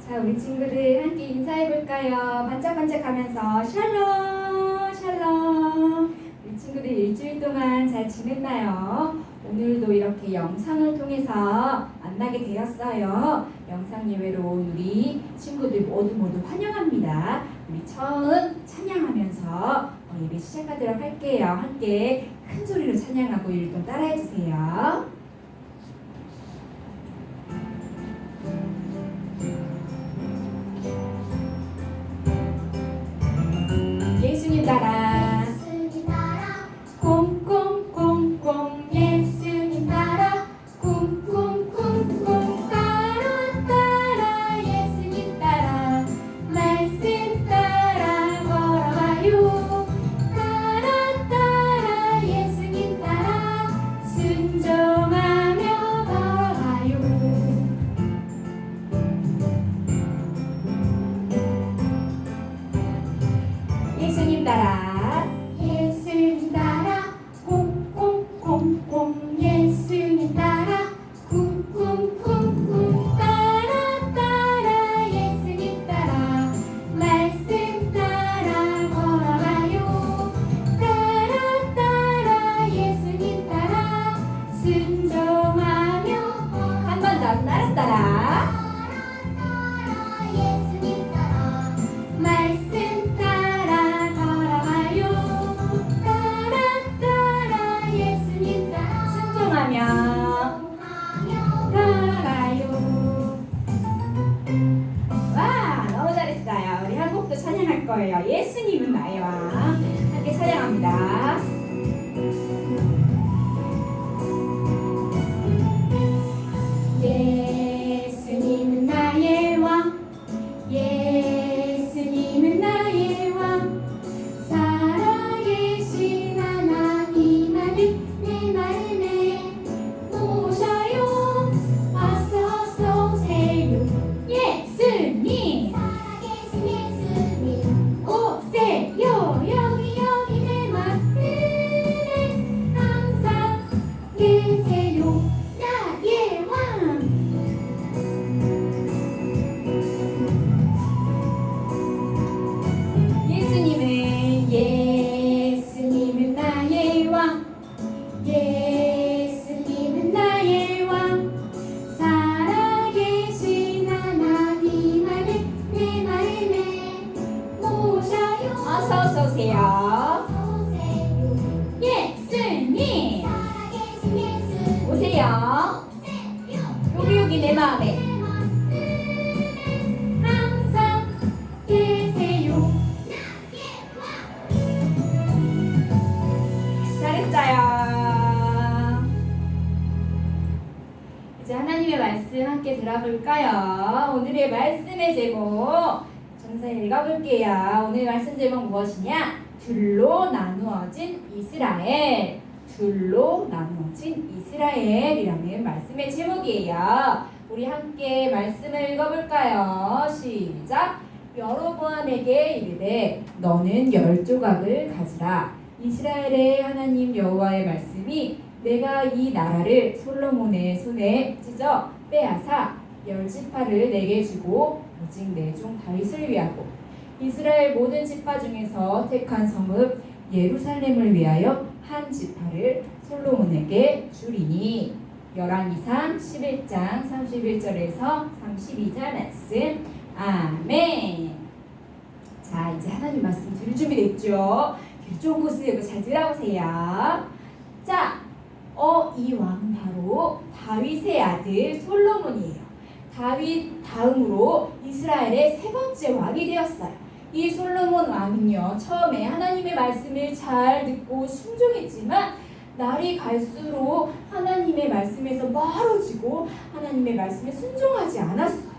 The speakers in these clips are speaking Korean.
자, 우리 친구들 함께 인사해볼까요? 반짝반짝하면서 샬롬 샬롬. 우리 친구들 일주일 동안 잘 지냈나요? 오늘도 이렇게 영상을 통해서 만나게 되었어요. 영상 예배로 온 우리 친구들 모두 환영합니다. 우리 처음 찬양하면서 예배 시작하도록 할게요. 함께 큰 소리로 찬양하고 일동 따라해주세요. 예수님 따라 콩콩콩콩 예수님 따라 콩콩콩콩 따라 예수님 따라 말씀 따라 걸어가요. 따라 예수님 따라 순종하며 걸어가요. 예수님 따라 예수님 따라 콩콩콩콩 예수님 따라 쿵쿵쿵쿵 따라 예수님 따라 말씀 따라 걸어가요. 따라 예수님 따라 순종하며 한 번 더 따라 따라 예수님 따라 말씀 따라 걸어가요. 따라 예수님 따라 순종하며 걸어가요. 와, 너무 잘했어요. 우리 한 곡도 찬양할 거예요. 예수님은 나의 왕. 함께 찬양합니다. 예수님은 나의 왕. 예수님은 나의 왕. 살아계신 하나님 아들 내 마음에 모셔요. 어서 오세요. 예수님 살아계신 예수님 오세요. 여기 내 마음에 항상 계세요. 나의 왕. 예수님은 나의 왕. 예수님은 나의 왕. 살아계신 하나님 아들 내 마음에 모셔요. 어서 오세요. 예수님 살아계신 예수 오세요. 여기 내 마음에 항상 계세요. 잘했어요. 이제 하나님의 말씀 함께 들어볼까요? 오늘의 말씀의 제목 전사 읽어볼게요. 오늘 말씀 제목 무엇이냐? 둘로 나누어진 이스라엘. 둘로 나누어진 이스라엘이라는 말씀의 제목이에요. 우리 함께 말씀을 읽어볼까요? 시작. 여로보암에게 이르되 너는 10조각을 가지라. 이스라엘의 하나님 여호와의 말씀이 내가 이 나라를 솔로몬의 손에 찢어 빼앗아 10지파를 내게 주고 오직 내 종 다윗을 위하고 이스라엘 모든 지파 중에서 택한 성읍 예루살렘을 위하여 한 지파를 솔로몬에게 주리니. 열왕기상 11장 31절에서 32절 말씀. 아멘. 자, 이제 하나님 말씀 들을 준비 됐죠? 좋은 곳을 잘 들어보세요. 자, 이 왕은 바로 다윗의 아들 솔로몬이에요. 다윗 다음으로 이스라엘의 세 번째 왕이 되었어요. 이 솔로몬 왕은요, 처음에 하나님의 말씀을 잘 듣고 순종했지만 날이 갈수록 하나님의 말씀에서 멀어지고 하나님의 말씀에 순종하지 않았어요.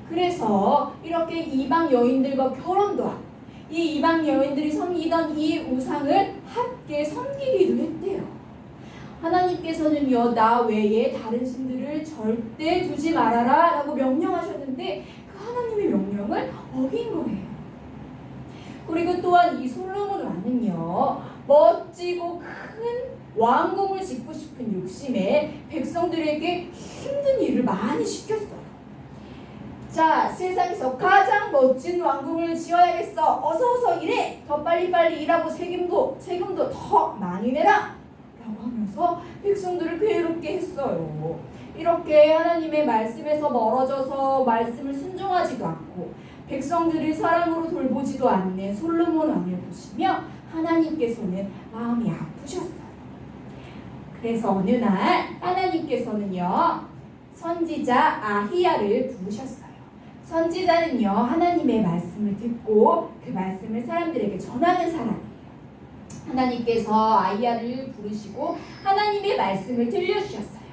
그래서 이렇게 이방 여인들과 결혼도 하고 이 이방 여인들이 섬기던 이 우상을 함께 섬기기도 했대요. 하나님께서는요, 나 외에 다른 신들을 절대 두지 말아라 라고 명령하셨는데 그 하나님의 명령을 어긴 거예요. 그리고 또한 이 솔로몬 왕은요, 멋지고 큰 왕궁을 짓고 싶은 욕심에 백성들에게 힘든 일을 많이 시켰어요. 자, 세상에서 가장 멋진 왕궁을 지어야겠어. 어서 일해. 더 빨리빨리 일하고 세금도 더 많이 내라. 라고 하면서 백성들을 괴롭게 했어요. 이렇게 하나님의 말씀에서 멀어져서 말씀을 순종하지도 않고 백성들을 사랑으로 돌보지도 않는 솔로몬 왕을 보시며 하나님께서는 마음이 아프셨어요. 그래서 어느 날 하나님께서는요, 선지자 아히야를 부르셨어요. 선지자는요, 하나님의 말씀을 듣고 그 말씀을 사람들에게 전하는 사람이에요. 하나님께서 아히야를 부르시고 하나님의 말씀을 들려주셨어요.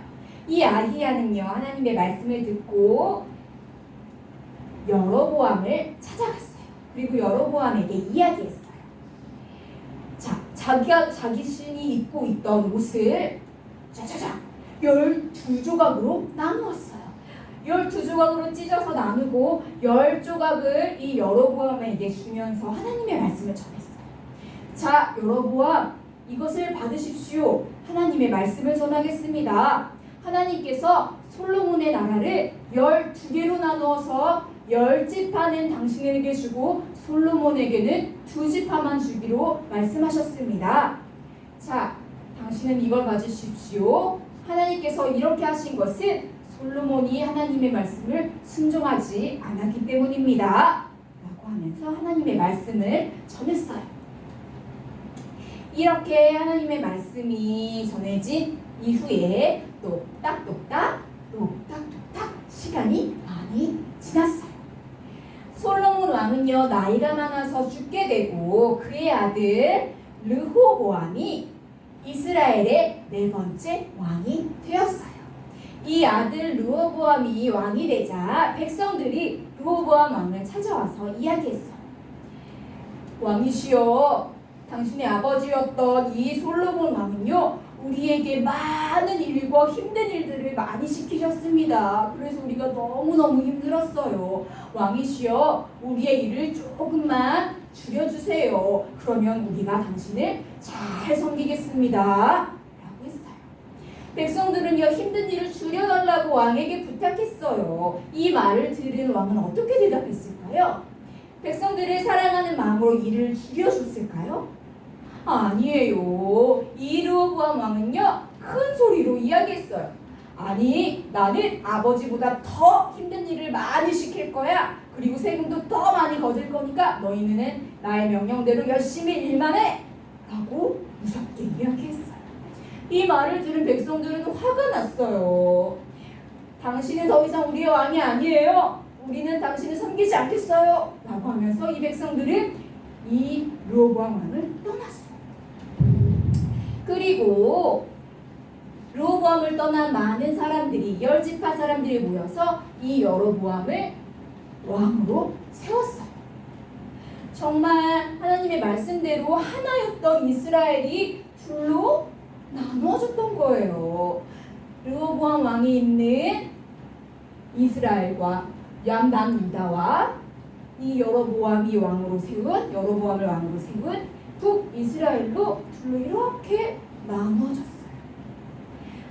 이 아히야는요, 하나님의 말씀을 듣고 여로보암을 찾아갔어요. 그리고 여로보암에게 이야기했어요. 자, 자기 신이 입고 있던 옷을 짜자자 12조각으로 나누었어요. 12조각으로 찢어서 나누고 10조각을 이 여로보암에게 주면서 하나님의 말씀을 전했어요. 자, 여로보암, 이것을 받으십시오. 하나님의 말씀을 전하겠습니다. 하나님께서 솔로몬의 나라를 12개로 나누어서 10지파는 당신에게 주고 솔로몬에게는 2지파만 주기로 말씀하셨습니다. 자, 당신은 이걸 가지십시오. 하나님께서 이렇게 하신 것은 솔로몬이 하나님의 말씀을 순종하지 않았기 때문입니다. 라고 하면서 하나님의 말씀을 전했어요. 이렇게 하나님의 말씀이 전해진 이후에 똑딱똑딱 시간이 많이 지났어요. 솔로몬 왕은요, 나이가 많아서 죽게 되고 그의 아들 르호보암이 이스라엘의 4번째 왕이 되었어요. 이 아들 르호보암이 왕이 되자 백성들이 르호보암 왕을 찾아와서 이야기했어요. 왕이시여, 당신의 아버지였던 이 솔로몬 왕은요, 우리에게 많은 일과 힘든 일들을 많이 시키셨습니다. 그래서 우리가 너무너무 힘들었어요. 왕이시여, 우리의 일을 조금만 줄여주세요. 그러면 우리가 당신을 잘 섬기겠습니다. 라고 했어요. 백성들은요, 힘든 일을 줄여달라고 왕에게 부탁했어요. 이 말을 들은 왕은 어떻게 대답했을까요? 백성들을 사랑하는 마음으로 일을 줄여줬을까요? 아니에요. 이 르호보암 왕은요, 큰 소리로 이야기했어요. 아니, 나는 아버지보다 더 힘든 일을 많이 시킬 거야. 그리고 세금도 더 많이 거둘 거니까 너희는 나의 명령대로 열심히 일만 해. 라고 무섭게 이야기했어요. 이 말을 들은 백성들은 화가 났어요. 당신은 더 이상 우리의 왕이 아니에요. 우리는 당신을 섬기지 않겠어요. 라고 하면서 이 백성들은 이 르호보암 왕을 떠났어요. 그리고 르호보암을 떠난 많은 사람들이 10지파 사람들이 모여서 이 여로보암을 왕으로 세웠어요. 정말 하나님의 말씀대로 하나였던 이스라엘이 둘로 나누어졌던 거예요. 르호보암 왕이 있는 이스라엘과 남유다와 이 여로보암을 왕으로 세운 북이스라엘로 둘로 이렇게 나누어졌어요.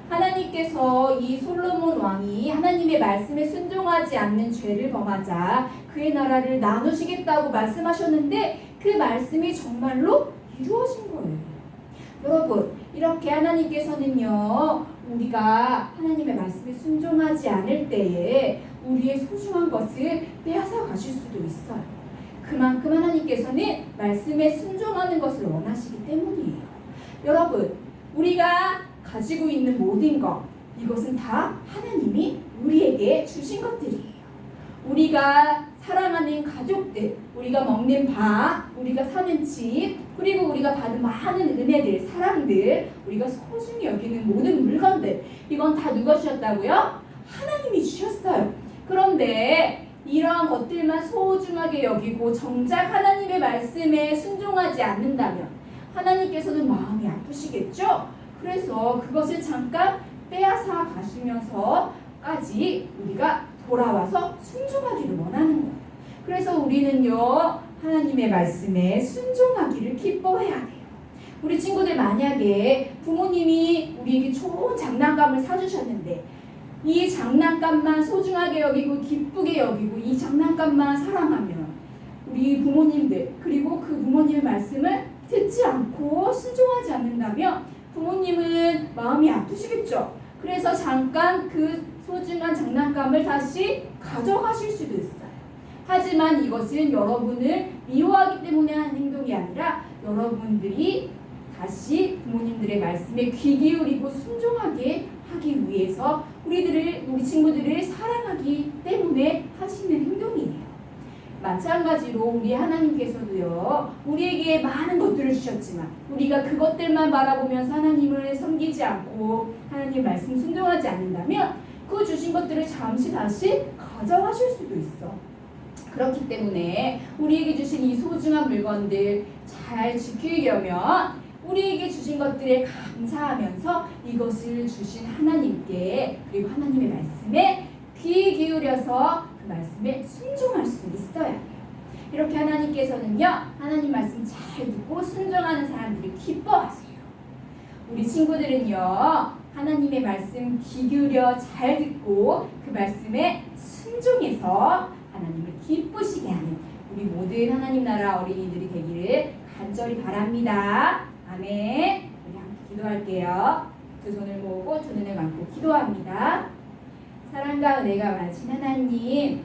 하나님께서 이 솔로몬 왕이 하나님의 말씀에 순종하지 않는 죄를 범하자 그의 나라를 나누시겠다고 말씀하셨는데 그 말씀이 정말로 이루어진 거예요. 여러분, 이렇게 하나님께서는요, 우리가 하나님의 말씀에 순종하지 않을 때에 우리의 소중한 것을 빼앗아 가실 수도 있어요. 그만큼 하나님께서는 말씀에 순종하는 것을 원하시기 때문이에요. 여러분, 우리가 가지고 있는 모든 것, 이것은 다 하나님이 우리에게 주신 것들이에요. 우리가 사랑하는 가족들, 우리가 먹는 밥, 우리가 사는 집, 그리고 우리가 받은 많은 은혜들, 사랑들, 우리가 소중히 여기는 모든 물건들, 이건 다 누가 주셨다고요? 하나님이 주셨어요. 그런데 이러한 것들만 소중하게 여기고 정작 하나님의 말씀에 순종하지 않는다면 하나님께서는 마음이 아프시겠죠? 그래서 그것을 잠깐 빼앗아 가시면서까지 우리가 돌아와서 순종하기를 원하는 거예요. 그래서 우리는요, 하나님의 말씀에 순종하기를 기뻐해야 돼요. 우리 친구들, 만약에 부모님이 우리에게 좋은 장난감을 사주셨는데 이 장난감만 소중하게 여기고 기쁘게 여기고 이 장난감만 사랑하면 우리 부모님들 그리고 그 부모님의 말씀을 듣지 않고 순종하지 않는다면 부모님은 마음이 아프시겠죠. 그래서 잠깐 그 소중한 장난감을 다시 가져가실 수도 있어요. 하지만 이것은 여러분을 미워하기 때문에 하는 행동이 아니라 여러분들이 다시 부모님들의 말씀에 귀 기울이고 순종하게 하기 위해서 우리 친구들을 사랑하기 때문에 하시는 행동이에요. 마찬가지로 우리 하나님께서도요, 우리에게 많은 것들을 주셨지만 우리가 그것들만 바라보면서 하나님을 섬기지 않고 하나님 말씀 순종하지 않는다면 그 주신 것들을 잠시 다시 가져가실 수도 있어. 그렇기 때문에 우리에게 주신 이 소중한 물건들 잘 지키려면 우리에게 주신 것들에 감사하면서 이것을 주신 하나님께 그리고 하나님의 말씀에 귀 기울여서 그 말씀에 순종할 수 있어야 해요. 이렇게 하나님께서는요, 하나님 말씀 잘 듣고 순종하는 사람들이 기뻐하세요. 우리 친구들은요, 하나님의 말씀 귀 기울여 잘 듣고 그 말씀에 순종해서 하나님을 기쁘시게 하는 우리 모든 하나님 나라 어린이들이 되기를 간절히 바랍니다. 아멘. 우리 함께 기도할게요. 두 손을 모으고 두 눈을 감고 기도합니다. 사랑과 은혜가 많으신 하나님,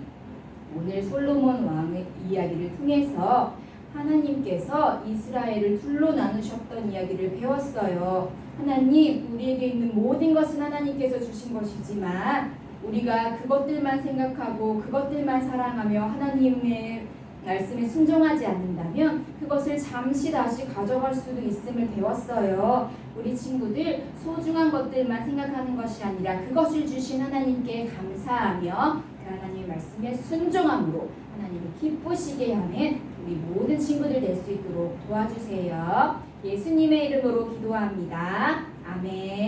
오늘 솔로몬 왕의 이야기를 통해서 하나님께서 이스라엘을 둘로 나누셨던 이야기를 배웠어요. 하나님, 우리에게 있는 모든 것은 하나님께서 주신 것이지만 우리가 그것들만 생각하고 그것들만 사랑하며 하나님의 말씀에 순종하지 않는다면 그것을 잠시 다시 가져갈 수도 있음을 배웠어요. 우리 친구들 소중한 것들만 생각하는 것이 아니라 그것을 주신 하나님께 감사하며 그 하나님의 말씀에 순종함으로 하나님을 기쁘시게 하는 우리 모든 친구들 될 수 있도록 도와주세요. 예수님의 이름으로 기도합니다. 아멘.